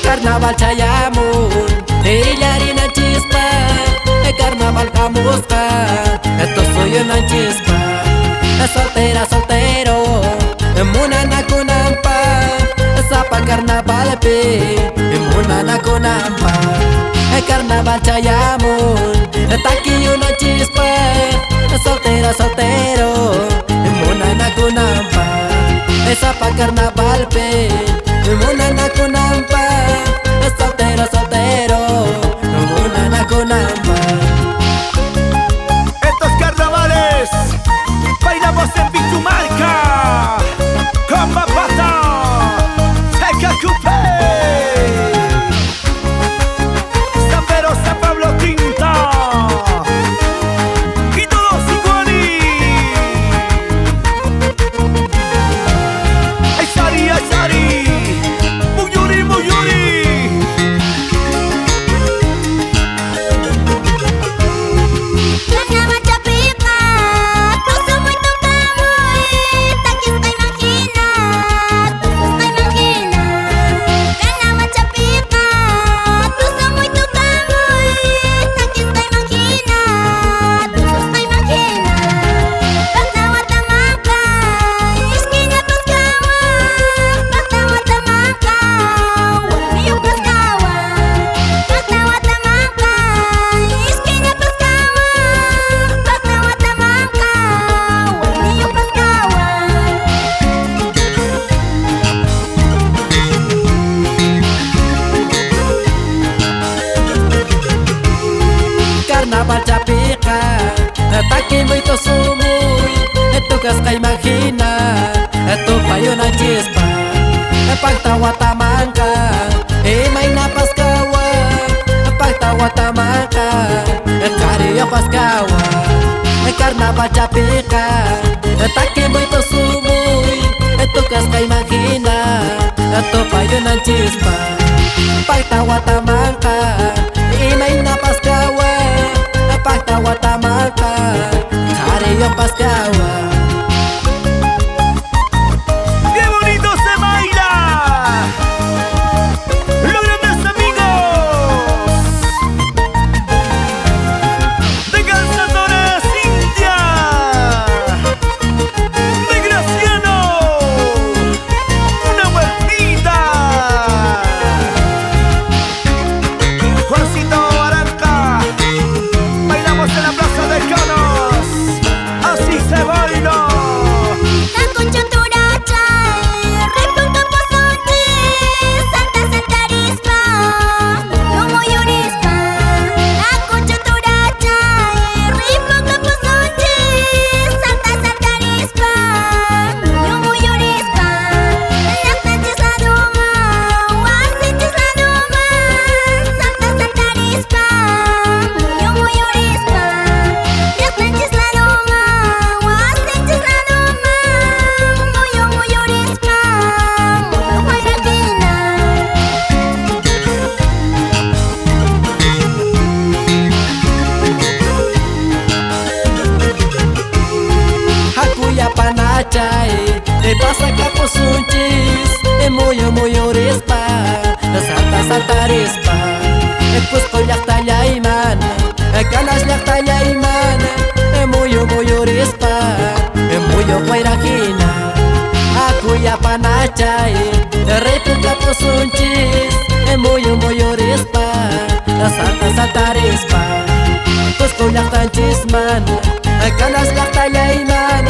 Carnaval chayamun, harina chispa, carnaval kamusqa, esto soy una chispa, soltera soltero, munana kunampa, sapa carnaval pe, munana kunampa, carnaval chayamun, taki una chispa, soltera soltero, munana kunampa, sapa carnaval pe, munana kunampa, soltero soltero, munana kunampa. Estos carnavales bailamos en Pitumarca con Mapata, Seca Cupé, San Pedro, San Pablo Tinta y todos igualí. Ay Sari, Muyuri, Muyuri. Carnaval chapika, taki muito sumuy, tugas ka imagina, tu payuna chispa, pagtawa tamangka, may napaskawa, pagtawa tamangka, kariyo paskawa, carnaval chapika, taki muito sumuy, tugas ka imagina, tu payuna chispa, pagtawa tamangka, may napaskawa, pagtawa tamangka, kariyo paskawa. ¡Qué bonito se baila! ¡Los grandes amigos de Calzadores India! ¡De Graciano! ¡Una vueltita! Juancito Aranca, bailamos en la Plaza de Canos, así se baila. Panachay, pasa capusunchis, muy rispa, santa rispa, pues con llakta llaiman, canas llakta llaiman, muy rispa, muy guairajina, akuya panachay, repu capusunchis, muy rispa, santa rispa, pues con llakta chisman, canas llakta llaiman.